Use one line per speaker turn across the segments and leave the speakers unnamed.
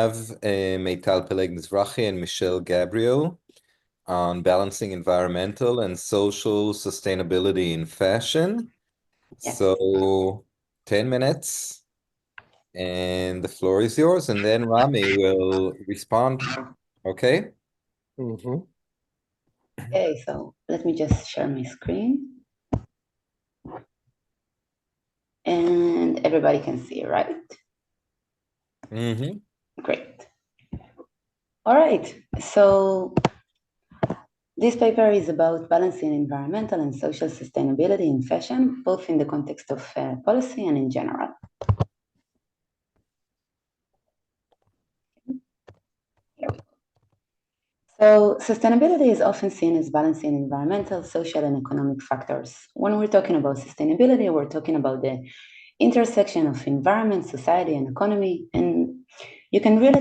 Have Meital Peleg Mizrachi and Michelle Gabriel on balancing environmental and social sustainability in fashion.
Yes.
So 10 minutes and the floor is yours, and then Rami will respond. Okay?
Okay, so let me just share my screen. And everybody can see, right? Great. All right, so this paper is about balancing environmental and social sustainability in fashion, both in the context of policy and in general. Here we go. So sustainability is often seen as balancing environmental, social, and economic factors. When we're talking about sustainability, we're talking about the intersection of environment, society, and economy, and you can really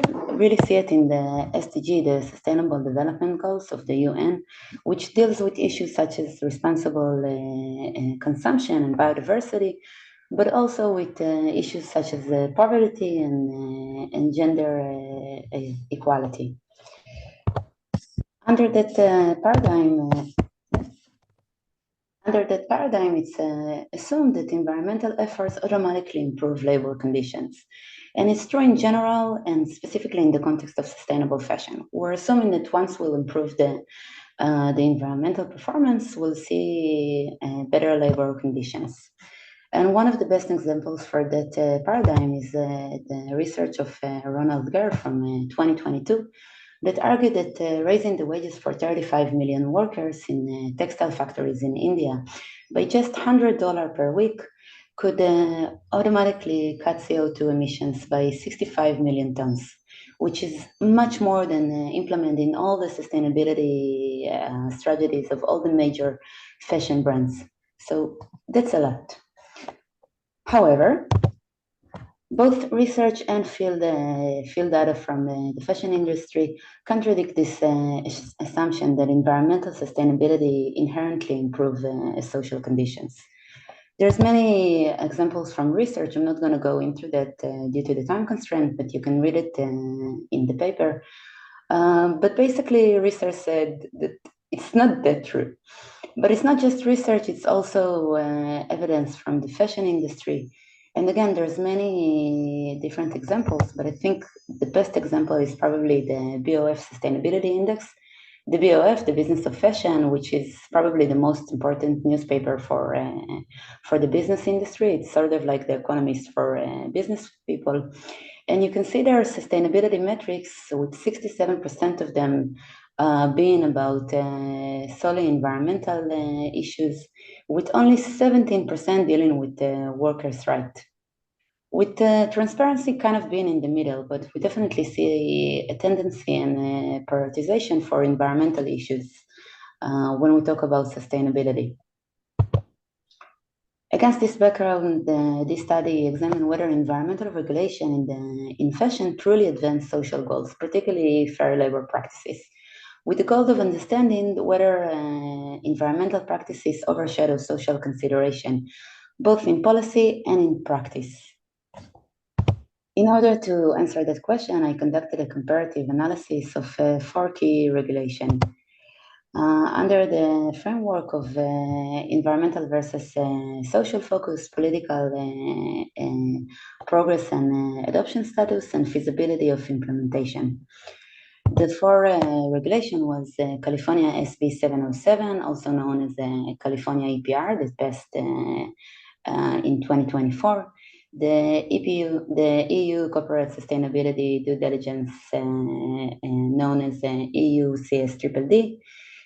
see it in the SDG, the Sustainable Development Goals of the UN, which deals with issues such as responsible consumption and biodiversity, but also with issues such as poverty and gender equality. Under that paradigm, it's assumed that environmental efforts automatically improve labor conditions. And it's true in general and specifically in the context of sustainable fashion. We're assuming that once we'll improve the environmental performance, we'll see better labor conditions. And one of the best examples for that paradigm is the research of Ronald Gere from 2022, that argued that raising the wages for 35 million workers in textile factories in India by just $100 per week could automatically cut CO2 emissions by 65 million tons, which is much more than implementing all the sustainability strategies of all the major fashion brands. So that's a lot. However, both research and field data from the fashion industry contradict this assumption that environmental sustainability inherently improves social conditions. There's many examples from research. I'm not going to go into that due to the time constraint, but you can read it in the paper. But basically, research said that it's not that true. But it's not just research, it's also evidence from the fashion industry. And again, there's many different examples, but I think the best example is probably the BOF Sustainability Index. The BOF, the Business of Fashion, which is probably the most important newspaper for the business industry. It's sort of like the Economist for business people. And you can see their sustainability metrics, with 67% of them being about solely environmental issues, with only 17% dealing with workers' rights. With transparency kind of being in the middle, but we definitely see a tendency and prioritization for environmental issues when we talk about sustainability. Against this background, this study examined whether environmental regulation in fashion truly advanced social goals, particularly fair labor practices, with the goal of understanding whether environmental practices overshadow social consideration, both in policy and in practice. In order to answer that question, I conducted a comparative analysis of 4 key regulations. Under the framework of environmental versus social focus, political progress and adoption status, and feasibility of implementation. The 4 regulation was California SB 707, also known as California EPR, that passed in 2024. The EU Corporate Sustainability Due Diligence, known as EU CSDDD,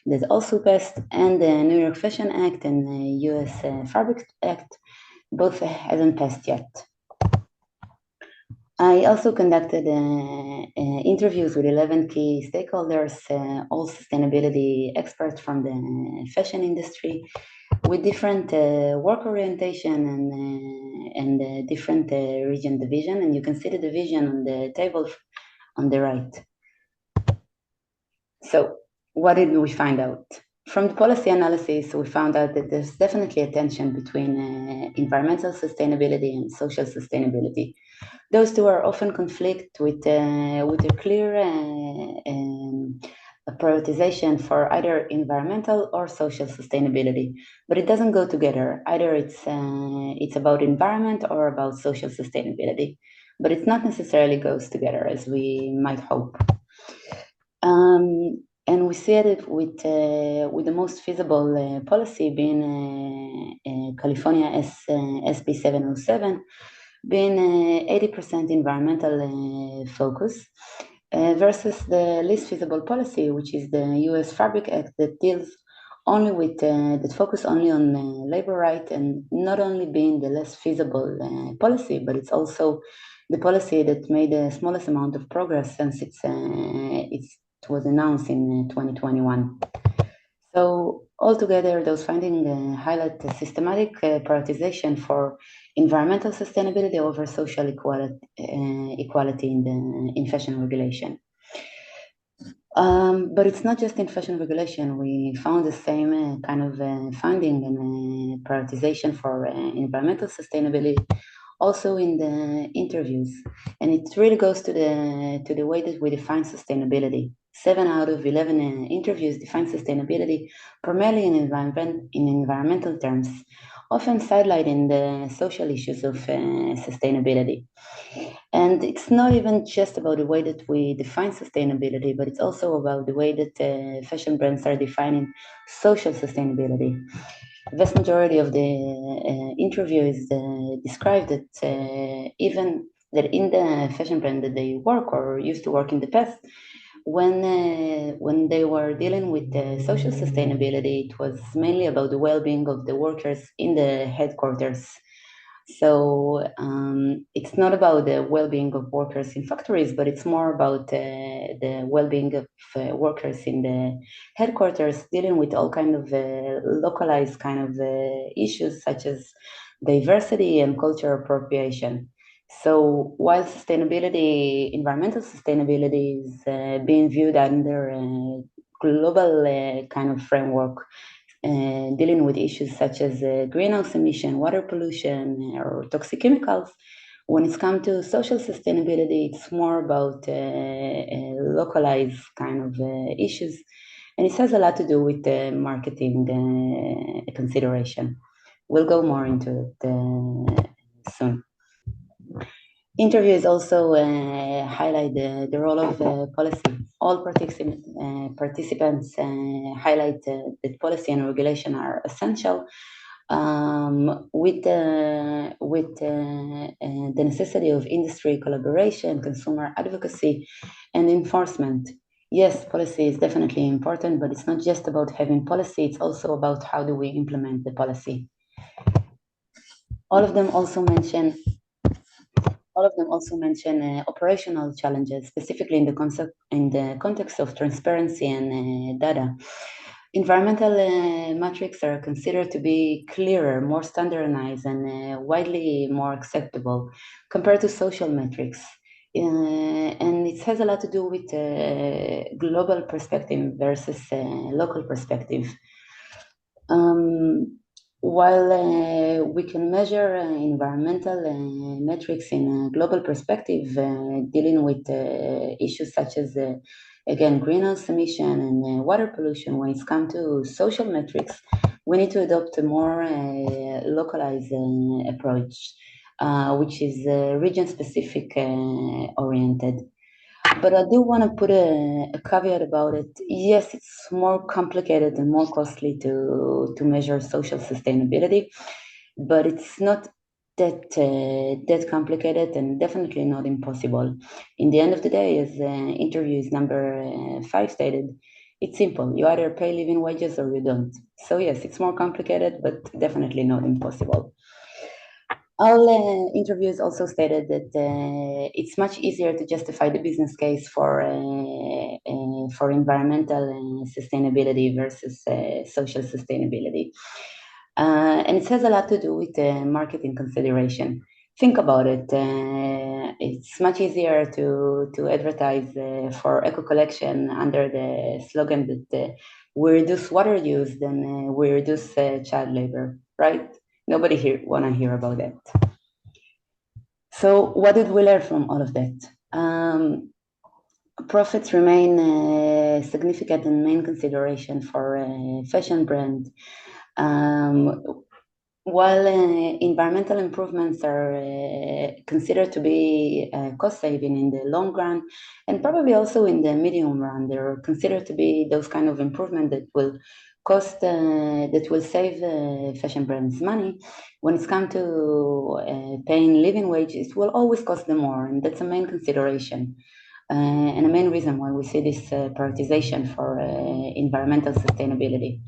that also passed, and the New York Fashion Act and the US Fabric Act, both haven't passed yet. I also conducted interviews with 11 key stakeholders, all sustainability experts from the fashion industry, with different work orientation and different region division, and you can see the division on the table on the right. So what did we find out? From the policy analysis, we found out that there's definitely a tension between environmental sustainability and social sustainability. Those two are often conflict with a clear a prioritization for either environmental or social sustainability, but it doesn't go together. Either it's about environment or about social sustainability, but it not necessarily goes together as we might hope. And we see it with the most feasible policy being California SB 707, being 80% environmental focus, versus the least feasible policy, which is the U.S. Fabric Act that deals only with that focus only on labor right, and not only being the less feasible policy, but it's also the policy that made the smallest amount of progress since it was announced in 2021. So altogether, those findings highlight a systematic prioritization for environmental sustainability over social equality in fashion regulation. But it's not just in fashion regulation. We found the same kind of finding and prioritization for environmental sustainability also in the interviews, and it really goes to the way that we define sustainability. 7 out of 11 interviews define sustainability primarily in environmental terms, often sidelighting the social issues of sustainability. And it's not even just about the way that we define sustainability, but it's also about the way that fashion brands are defining social sustainability. The vast majority of the interviews described that even that in the fashion brand that they work or used to work in the past, when they were dealing with social sustainability, it was mainly about the well-being of the workers in the headquarters. So it's not about the well-being of workers in factories, but it's more about the well-being of workers in the headquarters, dealing with all kind of localized kind of issues such as diversity and cultural appropriation. So while environmental sustainability is being viewed under a global kind of framework, dealing with issues such as greenhouse emission, water pollution, or toxic chemicals. When it's come to social sustainability, it's more about localized kind of issues, and it has a lot to do with marketing consideration. We'll go more into it soon. Interviews also highlight the role of policy. All participants highlight that policy and regulation are essential, with the necessity of industry collaboration, consumer advocacy, and enforcement. Yes, policy is definitely important, but it's not just about having policy, it's also about how do we implement the policy. All of them also mention operational challenges, specifically in the context of transparency and data. Environmental metrics are considered to be clearer, more standardized, and widely more acceptable compared to social metrics. And it has a lot to do with global perspective versus local perspective. While we can measure environmental metrics in a global perspective, dealing with issues such as, again, greenhouse emission and water pollution, when it's come to social metrics, we need to adopt a more localized approach, which is region-specific oriented. But I do want to put a caveat about it. Yes, it's more complicated and more costly to measure social sustainability, but it's not that complicated and definitely not impossible. In the end of the day, as interviews number 5 stated, it's simple. You either pay living wages or you don't. So yes, it's more complicated, but definitely not impossible. All interviews also stated that it's much easier to justify the business case for environmental sustainability versus social sustainability. And it has a lot to do with marketing consideration. Think about it. It's much easier to advertise for eco collection under the slogan that we reduce water use than we reduce child labor, right? Nobody here want to hear about that. So what did we learn from all of that? Profits remain significant and main consideration for a fashion brand. While environmental improvements are considered to be cost saving in the long run, and probably also in the medium run, they're considered to be those kind of improvement that will save fashion brands money. When it's come to paying living wages, it will always cost them more, and that's a main consideration. And a main reason why we see this prioritization for environmental sustainability.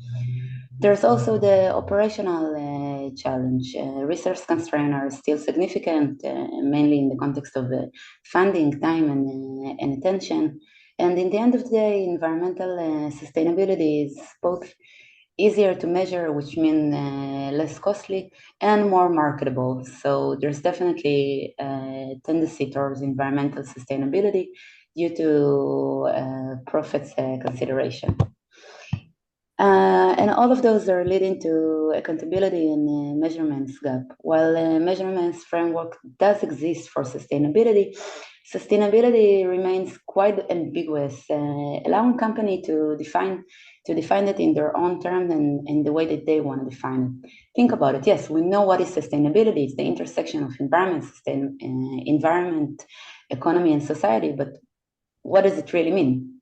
There's also the operational challenge. Resource constraints are still significant, mainly in the context of funding, time, and attention. And in the end of the day, environmental sustainability is both easier to measure, which means less costly, and more marketable. So there's definitely a tendency towards environmental sustainability due to profits consideration. And all of those are leading to accountability and measurements gap. While measurements framework does exist for sustainability, sustainability remains quite ambiguous, allowing company to define it in their own terms and in the way that they want to define it. Think about it. Yes, we know what is sustainability. It's the intersection of environment, economy, and society. But what does it really mean?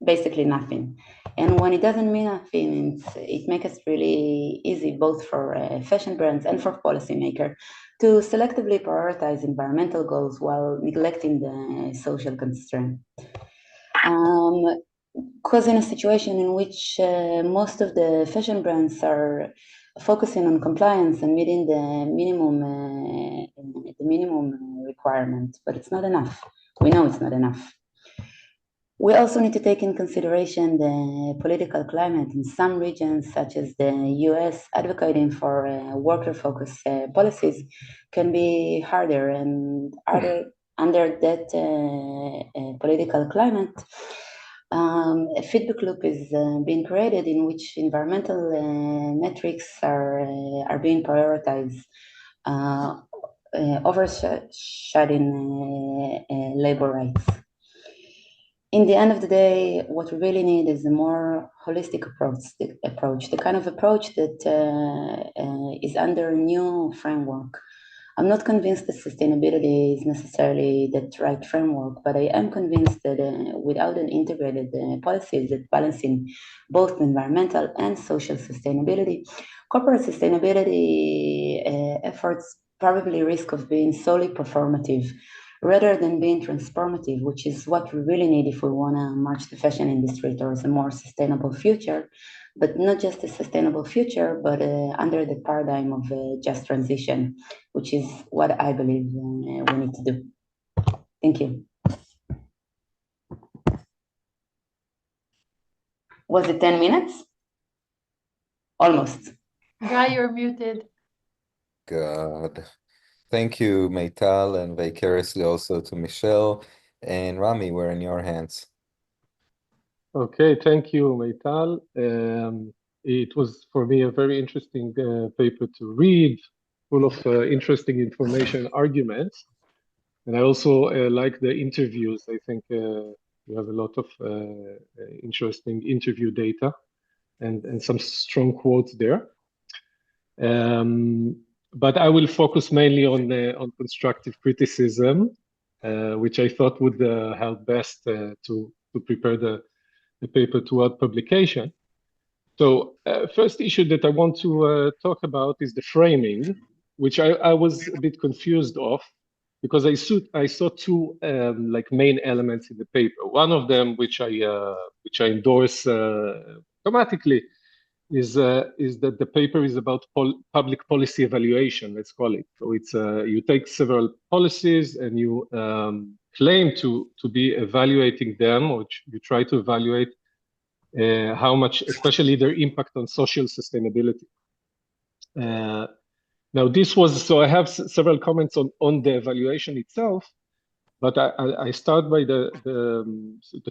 Basically nothing. And when it doesn't mean nothing, it makes it really easy both for fashion brands and for policymakers to selectively prioritize environmental goals while neglecting the social constraint. Causing a situation in which most of the fashion brands are focusing on compliance and meeting the minimum requirement, but it's not enough. We know it's not enough. We also need to take in consideration the political climate in some regions, such as the US. Advocating for worker-focused policies can be harder, and under that political climate, a feedback loop is being created in which environmental metrics are being prioritized, overshadowing labor rights. In the end of the day, what we really need is a more holistic approach, the kind of approach that is under a new framework. I'm not convinced that sustainability is necessarily the right framework, but I am convinced that without an integrated policies that balancing both environmental and social sustainability, corporate sustainability efforts probably risk of being solely performative, rather than being transformative, which is what we really need if we want to march the fashion industry towards a more sustainable future, but not just a sustainable future, but under the paradigm of just transition, which is what I believe we need to do. Thank you. Was it 10 minutes? Almost.
Guy, you're muted.
Good. Thank you, Meital, and vicariously also to Michelle. And Rami, we're in your hands.
Okay, thank you, Meital. It was for me a very interesting paper to read, full of interesting information and arguments. And I also like the interviews. I think you have a lot of interesting interview data and some strong quotes there. But I will focus mainly on constructive criticism, which I thought would help best to prepare the paper toward publication. So first issue that I want to talk about is the framing, which I was a bit confused of, because I saw two like main elements in the paper. One of them, which I endorse automatically, is that the paper is about public policy evaluation, let's call it. So it's you take several policies and you claim to be evaluating them, or you try to evaluate how much, especially their impact on social sustainability. Now, this was, so I have several comments on the evaluation itself, but I start by the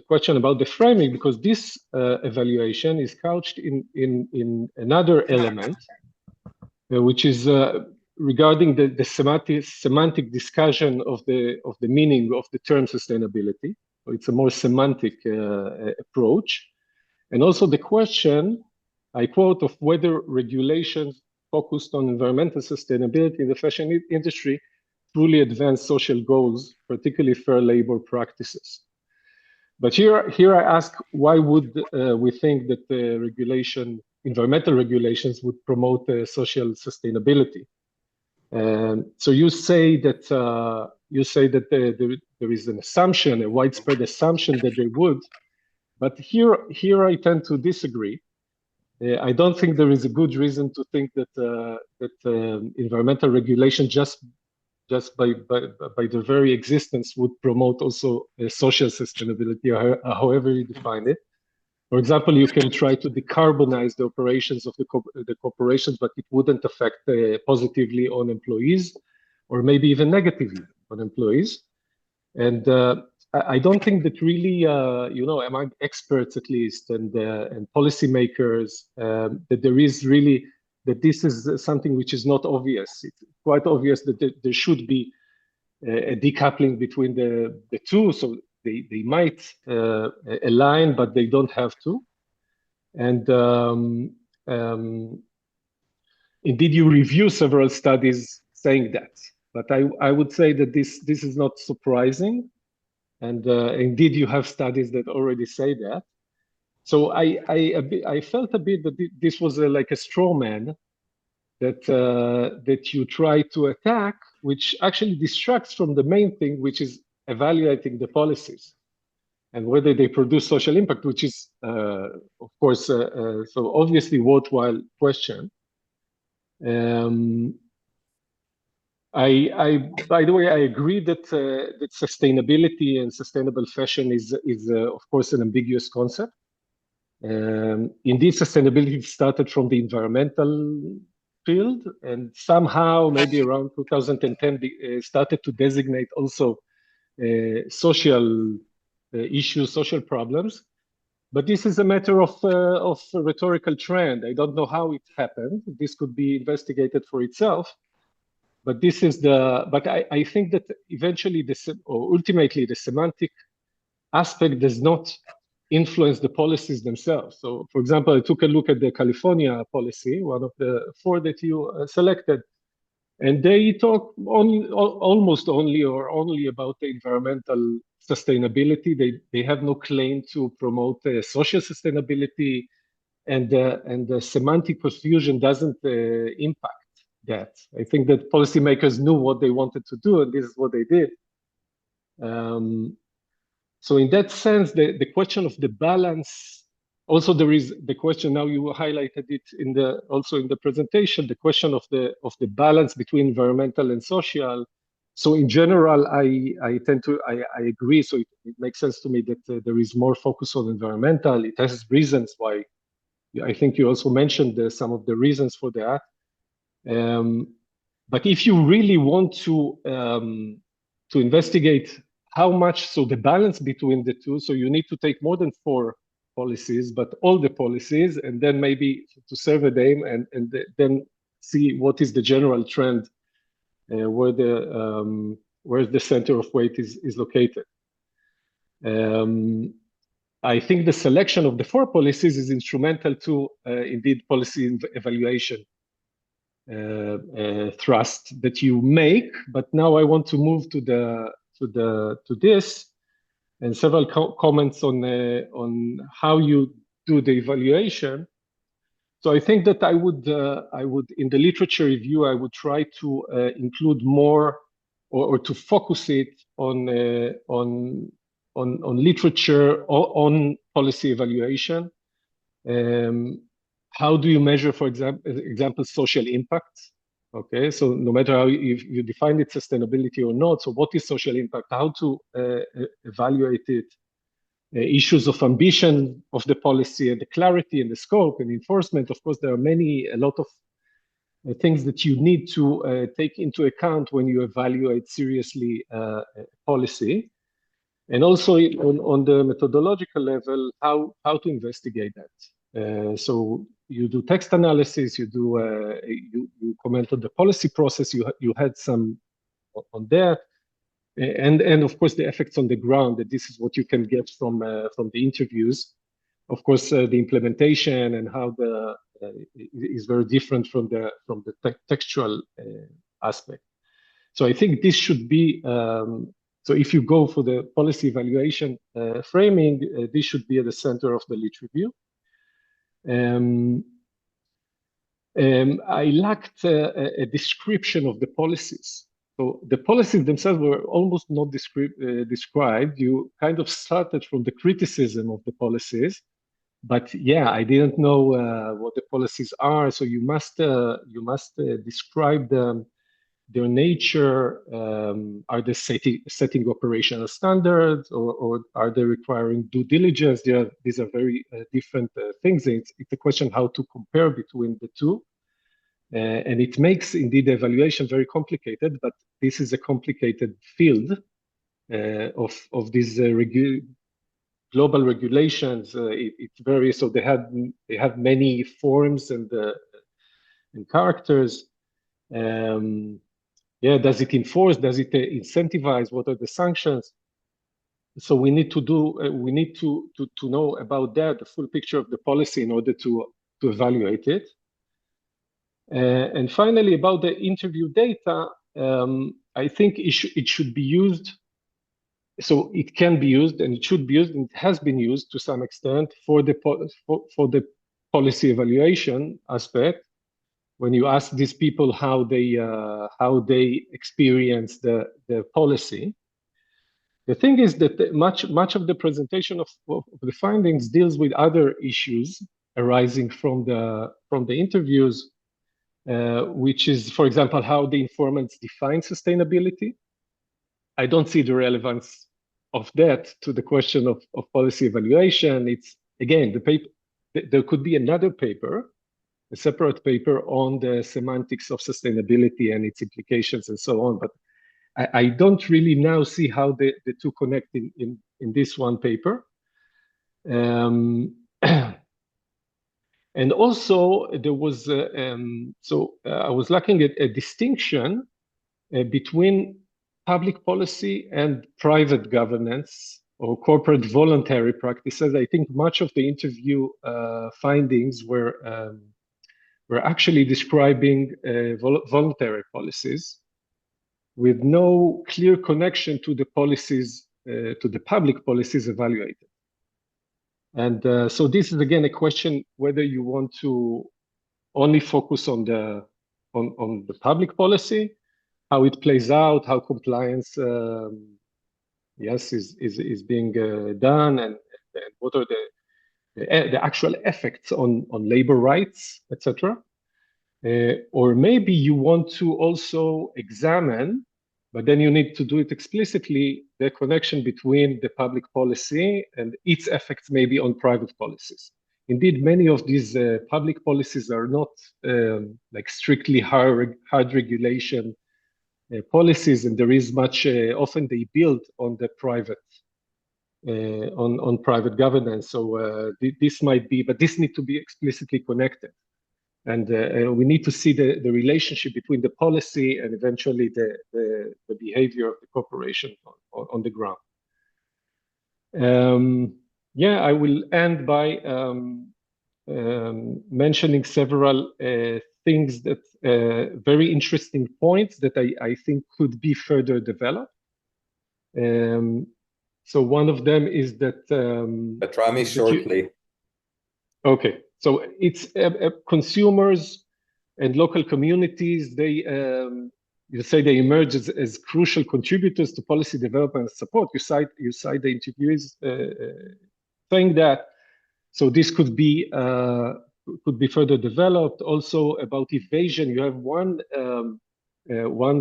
question about the framing, because this evaluation is couched in another element, which is regarding the semantic discussion of the meaning of the term sustainability. So it's a more semantic approach. And also the question, I quote, of whether regulations focused on environmental sustainability in the fashion industry truly advance social goals, particularly fair labor practices. But here I ask, why would we think that the environmental regulations would promote social sustainability? So you say that there is an assumption, a widespread assumption that they would, but here I tend to disagree. I don't think there is a good reason to think that environmental regulation just by their very existence would promote also social sustainability, or however you define it. For example, you can try to decarbonize the operations of the corporations, but it wouldn't affect positively on employees, or maybe even negatively on employees. And I don't think that really, among experts at least, and policymakers, that there is really, that this is something which is not obvious. It's quite obvious that there should be a decoupling between the two, so they might align, but they don't have to. And indeed, you review several studies saying that. But I would say that this is not surprising. And indeed, you have studies that already say that. So I felt a bit that this was like a straw man that you try to attack, which actually distracts from the main thing, which is evaluating the policies and whether they produce social impact, which is, of course, so obviously worthwhile question. By the way, I agree that that sustainability and sustainable fashion is of course an ambiguous concept. Indeed, sustainability started from the environmental field, and somehow, maybe around 2010, started to designate also social issues, social problems. But this is a matter of a rhetorical trend. I don't know how it happened. This could be investigated for itself. But this is but I think that eventually, or ultimately, the semantic aspect does not influence the policies themselves. So, for example, I took a look at the California policy, one of the 4 that you selected, and they talk almost only about the environmental sustainability. They have no claim to promote social sustainability, and the semantic confusion doesn't impact that. I think that policymakers knew what they wanted to do, and this is what they did. So in that sense, the question of the balance, also there is the question, now you highlighted it also in the presentation, the question of the balance between environmental and social. So in general, I agree. So it makes sense to me that there is more focus on environmental. It has reasons why. I think you also mentioned some of the reasons for that. But if you really want to investigate how much, so the balance between the two, so you need to take more than 4 policies, but all the policies, and then maybe to survey them and then see what is the general trend, where the center of weight is located. I think the selection of the 4 policies is instrumental to indeed policy evaluation thrust that you make. But now I want to move to this, and several comments on how you do the evaluation. So I think that I would in the literature review, I would try to include more, or to focus it on literature on policy evaluation. How do you measure, for example, social impact? Okay, so no matter how you define it, sustainability or not, so what is social impact? How to evaluate it? Issues of ambition of the policy, and the clarity and the scope and enforcement. Of course, there are a lot of things that you need to take into account when you evaluate seriously policy. And also on the methodological level, how to investigate that. So you do text analysis, you comment on the policy process, you had some on that, and of course the effects on the ground, that this is what you can get from the interviews. Of course, the implementation and how is very different from the textual aspect. So I think this should be, so if you go for the policy evaluation framing, this should be at the center of the lit review. I lacked a description of the policies. So the policies themselves were almost not described. You kind of started from the criticism of the policies, but yeah, I didn't know what the policies are. So you must describe them, their nature. Are they setting operational standards, or are they requiring due diligence? These are very different things. It's a question how to compare between the two. And it makes indeed the evaluation very complicated, but this is a complicated field of these global regulations. It varies, so they have many forms and characters. Yeah, does it enforce? Does it incentivize? What are the sanctions? So we need to know about that, the full picture of the policy, in order to evaluate it. And finally, about the interview data, I think it should be used. So it can be used, and it should be used, and it has been used to some extent for the policy evaluation aspect. When you ask these people how they experience the policy, the thing is that much of the presentation of the findings deals with other issues arising from the interviews. Which is, for example, how the informants define sustainability. I don't see the relevance of that to the question of policy evaluation. It's, again, the paper. There could be another paper, a separate paper on the semantics of sustainability and its implications and so on. But I don't really now see how the two connect in this one paper. And also, there was, I was looking at a distinction between public policy and private governance or corporate voluntary practices. I think much of the interview findings were actually describing voluntary policies with no clear connection to the policies, to the public policies evaluated. And so this is again a question whether you want to only focus on the public policy, how it plays out, how compliance is being done, and what are the actual effects on labor rights, etc. Or maybe you want to also examine, but then you need to do it explicitly, the connection between the public policy and its effects maybe on private policies. Indeed, many of these public policies are not like strictly hard regulation policies, and there is much, often they build on the private, on private governance. So this might be, but this needs to be explicitly connected. And we need to see the relationship between the policy and eventually the behavior of the corporation on the ground. Yeah, I will end by mentioning several things that very interesting points that I think could be further developed. So one of them is that.
But Rami, shortly.
Okay. So it's consumers and local communities. They, you say, they emerge as crucial contributors to policy development and support. You cite the interviewees saying that. So this could be further developed. Also about evasion, you have one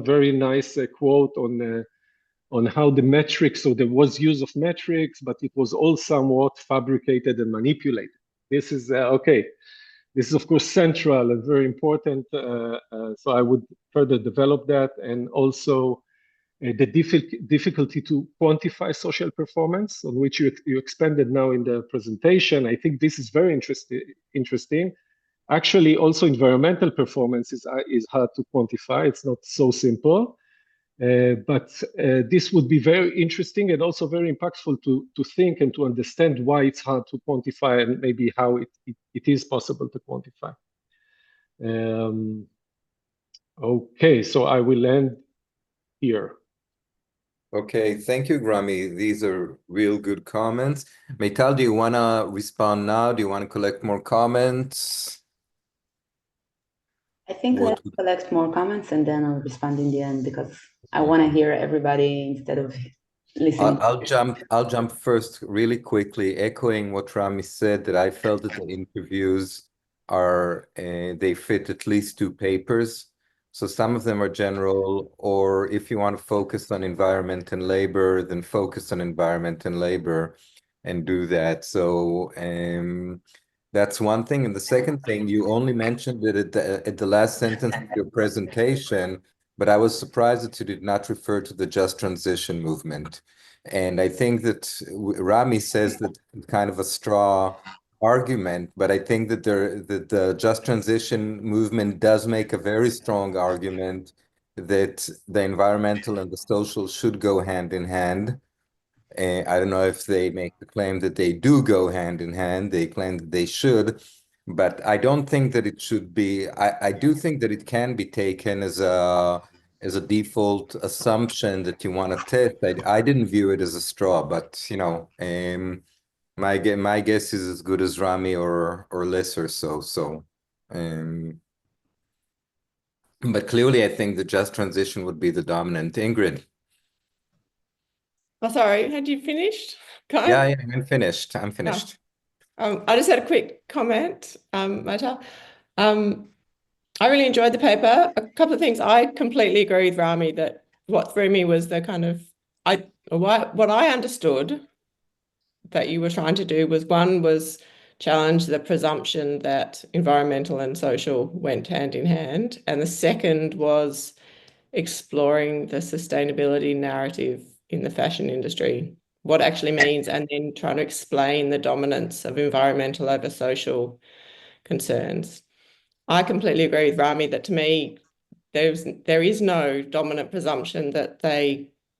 very nice quote on how the metrics. So there was use of metrics, but it was all somewhat fabricated and manipulated. This is okay. This is, of course, central and very important. So I would further develop that, and also the difficulty to quantify social performance, on which you expanded now in the presentation. I think this is very interesting. Actually, also environmental performance is hard to quantify. It's not so simple. But this would be very interesting and also very impactful to think and to understand why it's hard to quantify, and maybe how it is possible to quantify. Okay, so I will end here.
Okay, thank you, Rami. These are real good comments. Meital, do you want to respond now? Do you want to collect more comments?
I think let's collect more comments and then I'll respond in the end, because I want to hear everybody instead of listening.
I'll jump first really quickly, echoing what Rami said, that I felt that the interviews are, they fit at least 2 papers. So some of them are general, or if you want to focus on environment and labor, then focus on environment and labor and do that. So that's one thing. And the second thing, you only mentioned it at the last sentence of your presentation, but I was surprised that you did not refer to the just transition movement. And I think that Rami says that kind of a straw argument, but I think that the just transition movement does make a very strong argument that the environmental and the social should go hand in hand. I don't know if they make the claim that they do go hand in hand. They claim that they should, but I don't think that it should be. I do think that it can be taken as a default assumption that you want to test. I didn't view it as a straw, but you know, my guess is as good as Rami or less or so. So, but clearly, I think the just transition would be the dominant. Ingrid.
Oh, sorry, had you finished?
Yeah, I'm finished. I'm finished.
I just had a quick comment, Meital. I really enjoyed the paper. A couple of things. I completely agree with Rami that what threw me was the kind of what I understood that you were trying to do was, one was challenge the presumption that environmental and social went hand in hand, and the second was exploring the sustainability narrative in the fashion industry, what it actually means, and then trying to explain the dominance of environmental over social concerns. I completely agree with Rami that, to me, there is no dominant presumption that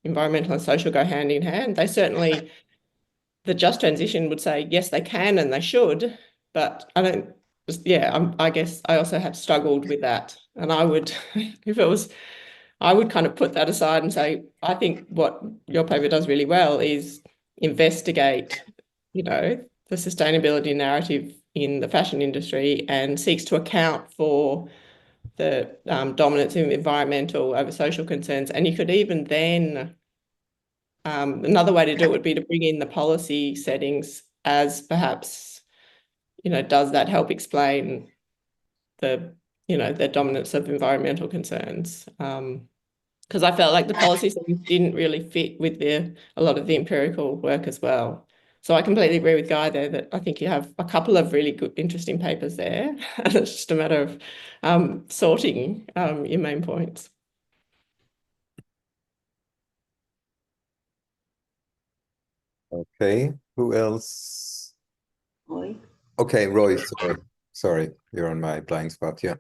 environmental and social go hand in hand. They certainly, the just transition would say, yes, they can and they should, but I don't, I guess I also have struggled with that. And I would, if it was, I would kind of put that aside and say, I think what your paper does really well is investigate, the sustainability narrative in the fashion industry and seeks to account for the dominance of environmental over social concerns. And you could even then, another way to do it would be to bring in the policy settings as perhaps, does that help explain the dominance of environmental concerns? Because I felt like the policy settings didn't really fit with a lot of the empirical work as well. So I completely agree with Guy there that I think you have a couple of really good, interesting papers there. And it's just a matter of sorting your main points.
Okay, who else?
Roy?
Okay, Roy, sorry, you're on my blind spot, yeah.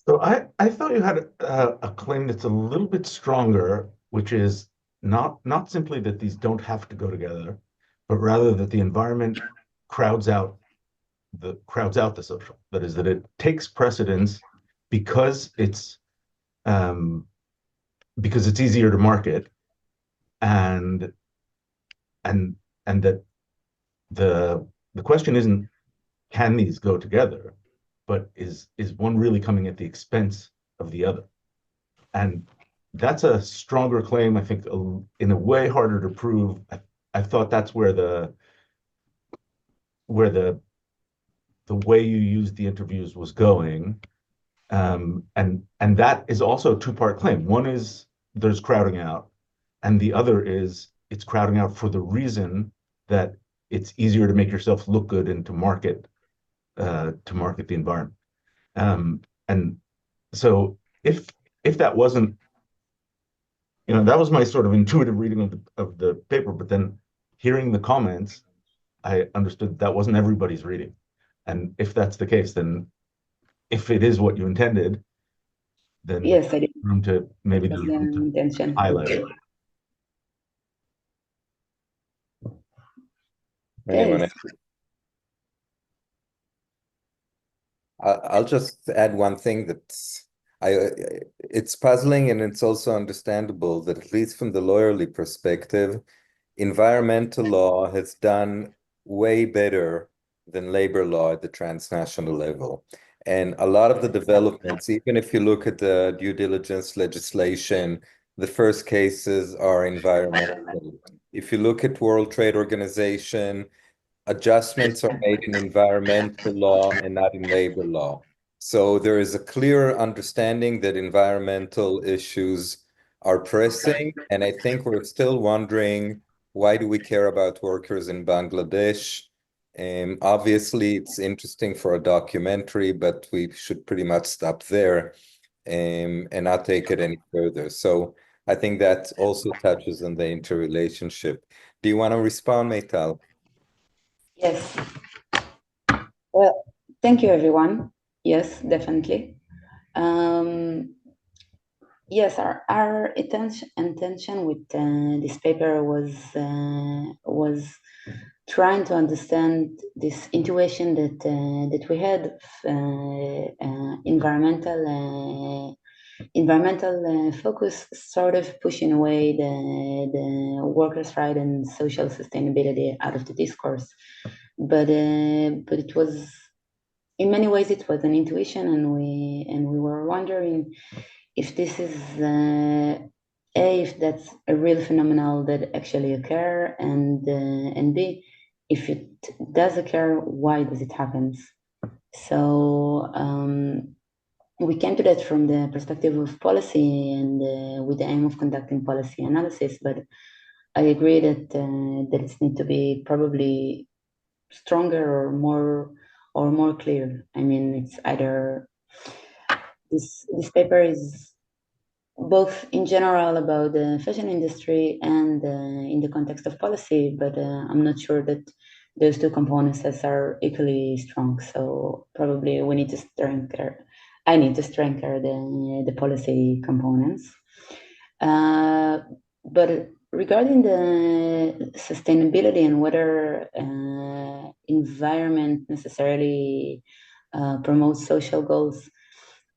So I thought you had a claim that's a little bit stronger, which is not simply that these don't have to go together, but rather that the environment crowds out the social. That is, that it takes precedence because it's easier to market, and that the question isn't, can these go together, but is one really coming at the expense of the other? And that's a stronger claim, I think, in a way harder to prove. I thought that's where the way you used the interviews was going. And that is also a 2-part claim. One is there's crowding out, and the other is it's crowding out for the reason that it's easier to make yourself look good and to market to market the environment. And so if that wasn't, that was my sort of intuitive reading of the paper, but then hearing the comments, I understood that wasn't everybody's reading. And if that's the case, then if it is what you intended, then
yes, I did.
room to maybe
That's
there's
the
room to
intention.
highlight it.
Anyone
Okay.
else? I'll just add one thing it's puzzling, and it's also understandable that, at least from the lawyerly perspective, environmental law has done way better than labor law at the transnational level. And a lot of the developments, even if you look at the due diligence legislation, the first cases are environmental. If you look at World Trade Organization, adjustments are made in environmental law and not in labor law. So there is a clear understanding that environmental issues are pressing, and I think we're still wondering, why do we care about workers in Bangladesh? Obviously, it's interesting for a documentary, but we should pretty much stop there and not take it any further. So I think that also touches on the interrelationship. Do you want to respond, Meital?
Yes. Well, thank you, everyone. Yes, definitely. Yes, our intention with this paper was trying to understand this intuition that we had of environmental focus, sort of pushing away the workers' right and social sustainability out of the discourse. But it was, in many ways, it was an intuition, and we were wondering if this is if that's a real phenomenon that actually occur, and B, if it does occur, why does it happen? So we came to that from the perspective of policy and with the aim of conducting policy analysis. But I agree that it needs to be probably stronger or more clear. I mean, it's either this paper is both in general about the fashion industry and in the context of policy, but I'm not sure that those two components are equally strong. So probably we need to strengthen. I need to strengthen the policy components. But regarding the sustainability and whether environment necessarily promotes social goals,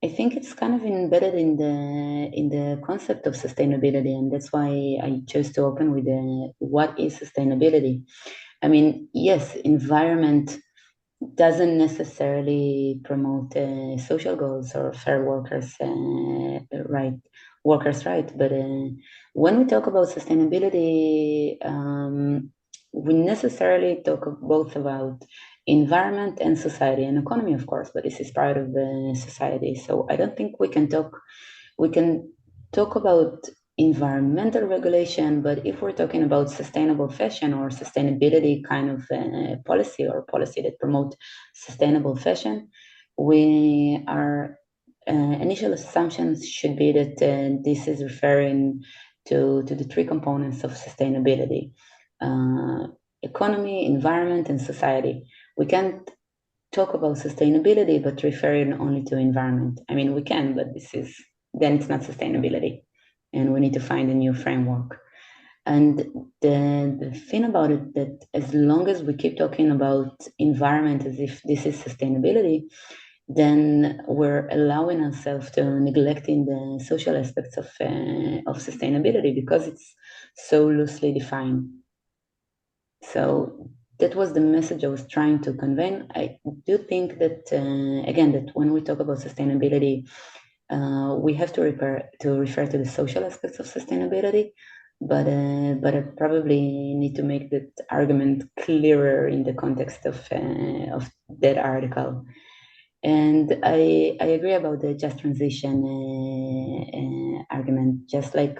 I think it's kind of embedded in the concept of sustainability, and that's why I chose to open with what is sustainability. I mean, yes, environment doesn't necessarily promote social goals or fair workers' right. But when we talk about sustainability, we necessarily talk both about environment and society and economy, of course. But this is part of the society, so I don't think we can talk about environmental regulation, but if we're talking about sustainable fashion or sustainability kind of policy, or policy that promote sustainable fashion, we are initial assumptions should be that this is referring to the three components of sustainability: economy, environment, and society. We can't talk about sustainability but referring only to environment. I mean, we can, but then it's not sustainability, and we need to find a new framework. And the thing about it, that as long as we keep talking about environment as if this is sustainability, then we're allowing ourselves to neglecting the social aspects of sustainability, because it's so loosely defined. So that was the message I was trying to convey. I do think that again, that when we talk about sustainability, we have to refer to the social aspects of sustainability, but I probably need to make that argument clearer in the context of that article. And I agree about the just transition argument. Just like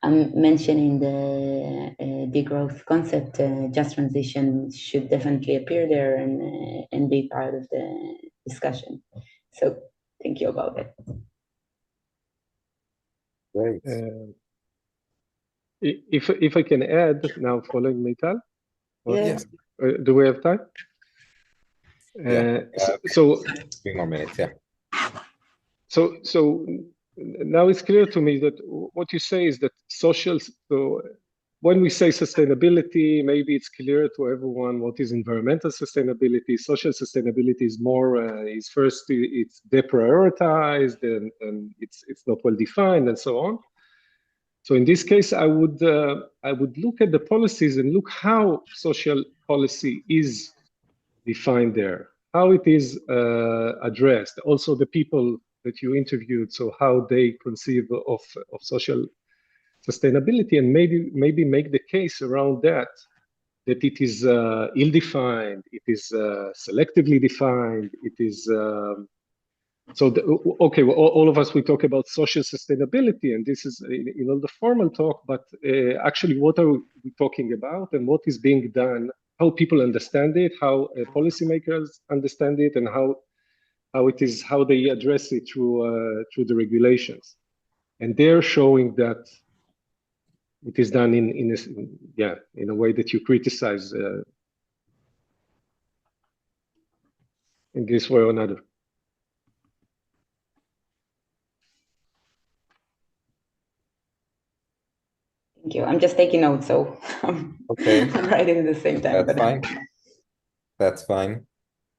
I'm mentioning the degrowth concept, just transition should definitely appear there and be part of the discussion. So thank you about it.
Great.
If I can add now, following Meital,
Yes.
do we have time?
Yeah.
So
3 more minutes. Yeah.
So now it's clear to me that what you say is that social. So when we say sustainability, maybe it's clear to everyone what is environmental sustainability. Social sustainability is more is first it's deprioritized and it's not well defined and so on. So in this case, I would look at the policies and look how social policy is defined there, how it is addressed. Also, the people that you interviewed, so how they conceive of social sustainability, and maybe make the case around that it is ill-defined, it is selectively defined, it is. Okay, well, all of us, we talk about social sustainability, and this is all the formal talk, but actually what are we talking about and what is being done, how people understand it, how policymakers understand it, and how they address it through the regulations. And they're showing that it is done in a way that you criticize in this way or another.
Thank you. I'm just taking notes, so
Okay.
I'm writing at the same time.
That's fine. That's fine.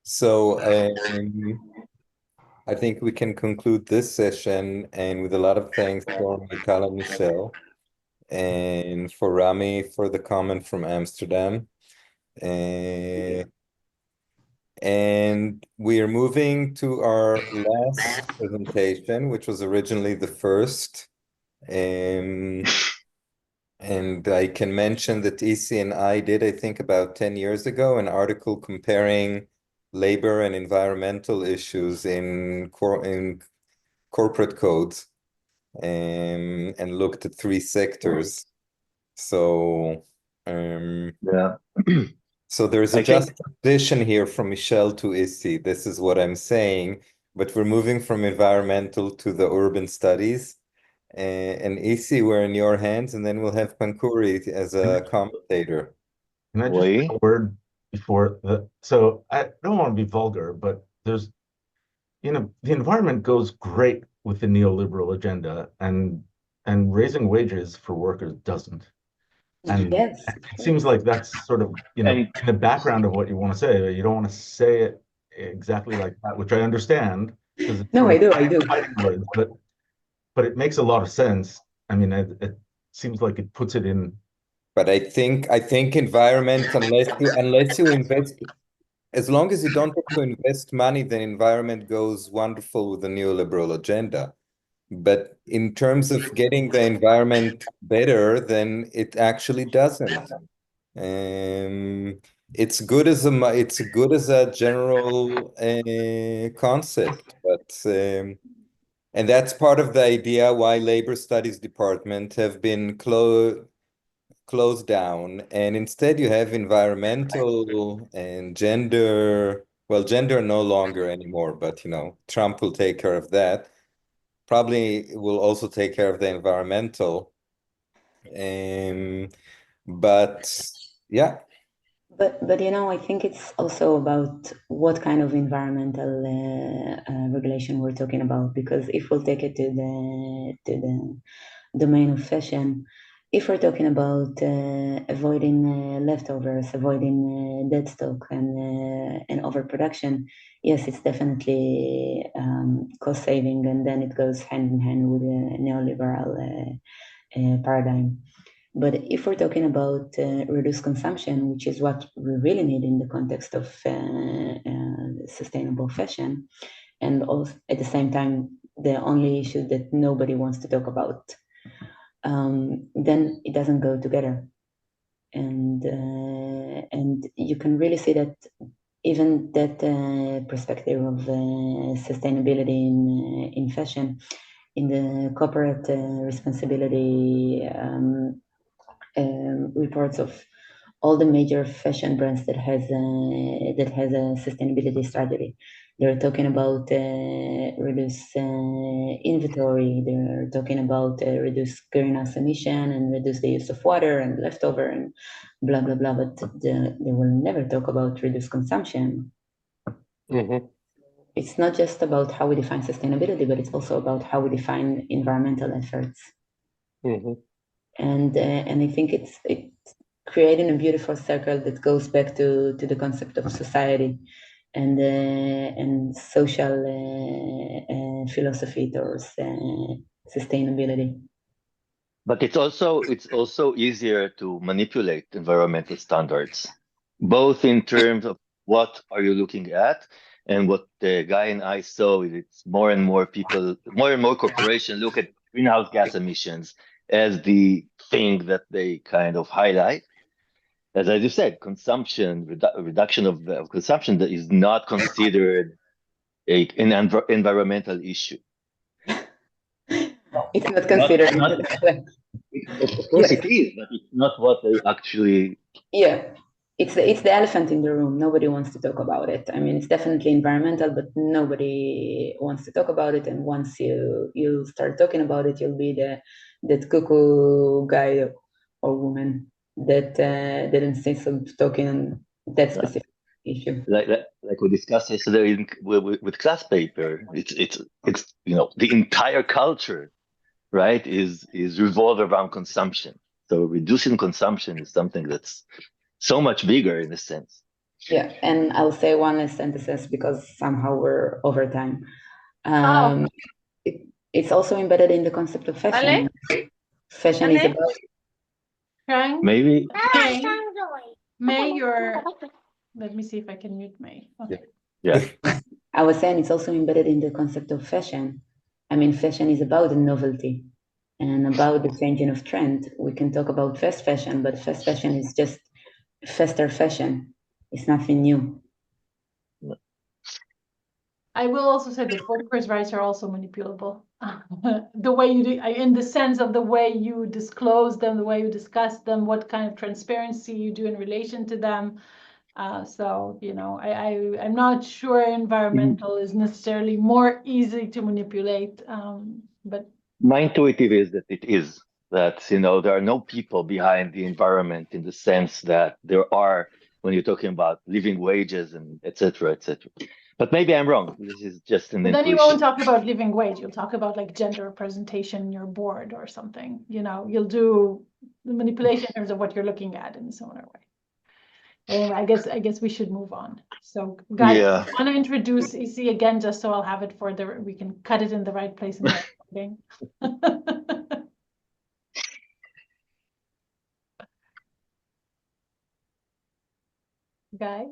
So I think we can conclude this session, and with a lot of thanks for Meital and Michelle, and for Rami for the comment from Amsterdam. And we are moving to our last presentation, which was originally the first. And I can mention that Isi and I did, I think about 10 years ago, an article comparing labor and environmental issues in corporate codes, and looked at 3 sectors. So
Yeah.
so there's a just transition here from Michelle to Isi. This is what I'm saying, but we're moving from environmental to the urban studies. And Isi, we're in your hands, and then we'll have Pankuri as a commentator.
Can I just say a word before the? So I don't want to be vulgar, but there's, the environment goes great with the neoliberal agenda, and raising wages for workers doesn't. And
yes,
it seems like that's sort of, in the background of what you want to say. You don't want to say it exactly like that, which I understand, because it's
no, I do.
fighting words, but it makes a lot of sense. I mean, it seems like it puts it in.
But I think environment, unless you invest, as long as you don't have to invest money, then environment goes wonderful with the neoliberal agenda. But in terms of getting the environment better, then it actually doesn't. It's good as a general concept, but and that's part of the idea why labor studies department have been closed down, and instead you have environmental and gender. Well, gender no longer anymore, but Trump will take care of that. Probably will also take care of the environmental. But yeah.
But I think it's also about what kind of environmental regulation we're talking about. Because if we'll take it to the domain of fashion, if we're talking about avoiding leftovers, avoiding dead stock and overproduction, yes, it's definitely cost saving, and then it goes hand in hand with a neoliberal paradigm. But if we're talking about reduced consumption, which is what we really need in the context of sustainable fashion, and also at the same time, the only issue that nobody wants to talk about, then it doesn't go together. And you can really see that even that perspective of sustainability in fashion, in the corporate responsibility reports of all the major fashion brands that has a sustainability strategy. They're talking about reduce inventory. They're talking about reduce greenhouse emission and reduce the use of water and leftover and blah blah blah. But they will never talk about reduce consumption.
Mm-hmm.
It's not just about how we define sustainability, but it's also about how we define environmental efforts.
Mm-hmm.
And I think it's creating a beautiful circle that goes back to the concept of society and social philosophy towards sustainability.
But it's also easier to manipulate environmental standards, both in terms of what are you looking at, and what the guy and I saw is it's more and more people, more and more corporations look at greenhouse gas emissions as the thing that they kind of highlight. As I just said, consumption, reduction of consumption that is not considered an environmental issue.
It's not considered.
Of course it is, but it's not what they actually.
Yeah, it's the elephant in the room. Nobody wants to talk about it. I mean, it's definitely environmental, but nobody wants to talk about it. And once you start talking about it, you'll be that cuckoo guy or woman that insists on talking on that specific issue.
Like we discussed yesterday with class paper, it's the entire culture, right, is revolved around consumption. So reducing consumption is something that's so much bigger in a sense.
Yeah, and I'll say one last sentence because somehow we're over time. It's also embedded in the concept of fashion. Fashion is about
maybe.
May, let me see if I can mute May. Okay.
Yeah.
I was saying it's also embedded in the concept of fashion. I mean, fashion is about the novelty and about the changing of trend. We can talk about fast fashion, but fast fashion is just faster fashion. It's nothing new.
I will also say that workers' rights are also manipulable. The way you do, in the sense of the way you disclose them, the way you discuss them, what kind of transparency you do in relation to them. So, I'm not sure environmental is necessarily more easy to manipulate, but
My intuitive is that it is that, there are no people behind the environment in the sense that there are when you're talking about living wages and et cetera, et cetera. But maybe I'm wrong. This is just an intuition.
Then you won't talk about living wage. You'll talk about like gender representation in your board or something. You'll do the manipulation in terms of what you're looking at in a similar way. Anyway, I guess we should move on. So, guys,
Yeah.
I want to introduce EC again, just so I'll have it we can cut it in the right place in the recording. Guy?